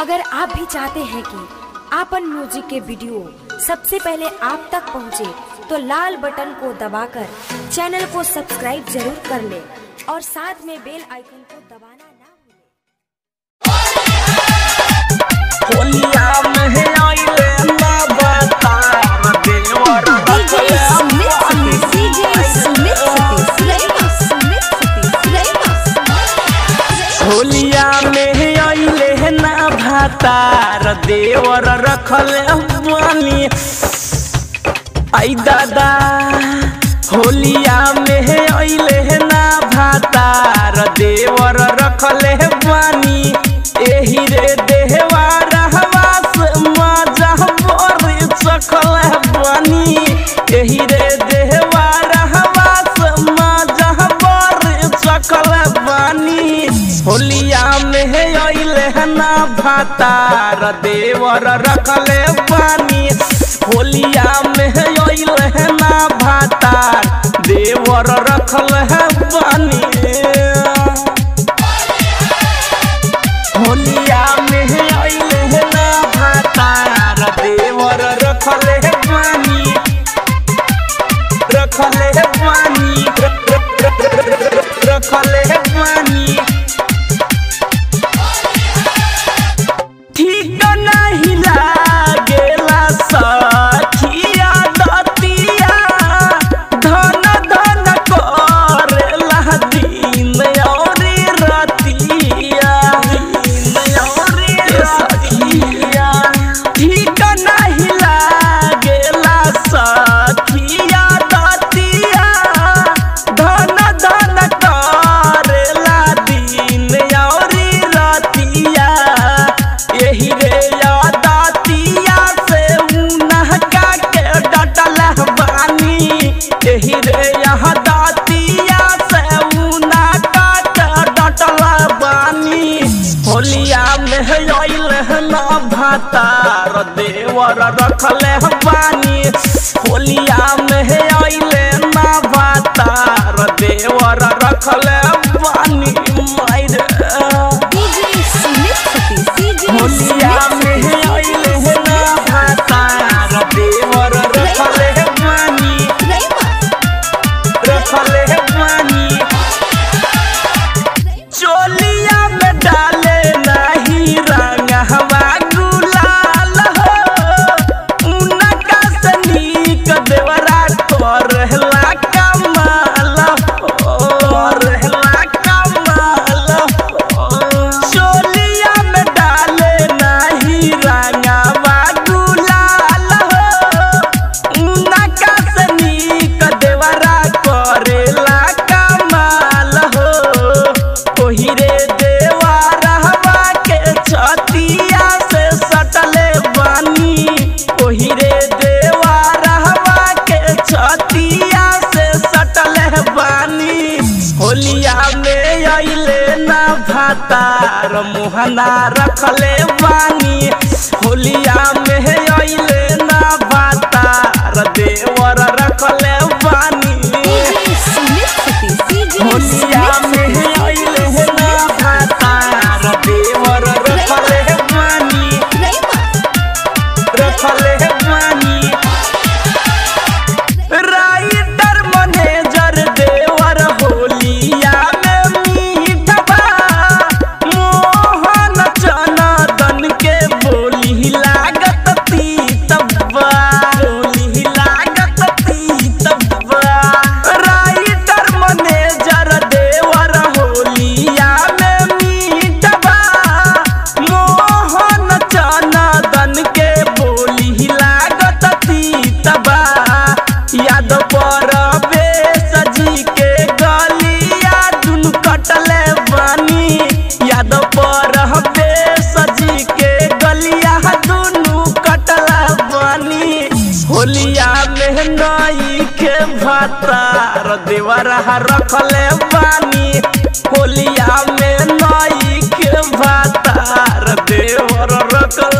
अगर आप भी चाहते हैं कि आपन म्यूजिक के वीडियो सबसे पहले आप तक पहुंचे, तो लाल बटन को दबाकर चैनल को सब्सक्राइब जरूर कर ले और साथ में बेल आइकन को दबाना ना होलिया में आइले ना भातार देवर रखल बानी। आई दादा होलिया में आइले ना भातार देवर रखल बानी। एही रे देहवा रहवास मजा बड़ी चखल बानी। एही रे देहवा रहवास मजा बड़ी चखल बानी। होलिया में आइले ना भातार देवर रखले बानी। होलिया में आइले ना भातार देवर रखले बानी। होलिया में आइले ना भातार देवर रखले बानी। रखले बानी रखले बानी। ठीक नहीं लागेला सखिया दतिया। धन धन करेला दिन औरी रतिया। दिन औरी रतिया। ठीक नहीं लागेला सखिया दतिया। धन धन करेला दिन औरी रतिया। एही रे यादातिया से उनका के डटल बानी। एही रे यादातिया से उनका के डटल बानी। होलिया में आइले ना भातार देवर रखले बानी। होलिया में आइले ना भातार देवर रखले बानी। मायरे होलिया में आइले ना भातार देवर रखले बानी। रखले बानी। चोलिया में डाले नहीं रंगवा गुलाल हो। उनका से नीक देवरा करेला कमाल हो। करेला कमाल हो। चोलिया में डाले नहीं रंगवा गुलाल हो। उनका से नीक देवरा करेला कमाल हो। ओही रे देवरवा के छतिया से सटले बानी। ओही रे देवरवा के छतिया से सटले बानी। होलिया में आइले ना भातार मुहना रखले बानी। होलिया में आइले ना भातार देवर रखले बानी। होलिया में आइले ना भातार देवर रखले बानी। रखले बानी। राइटर मैनेजर देवर होलिया में मीठबा। मोहन चनदन के बोली लागत तीतबा। बोली लागत तीतबा। राइटर मैनेजर देवर होलिया में मीठबा। मोहन चनदन के बोली लागत तीतबा। याद पर बेसजी के गलिया दुनु कटले बानी। याद पर बेसजी के गलिया दुनु कटले बानी। होलिया में नई के भातार देवर रखले बानी। होलिया में नई के भातार देवर रखल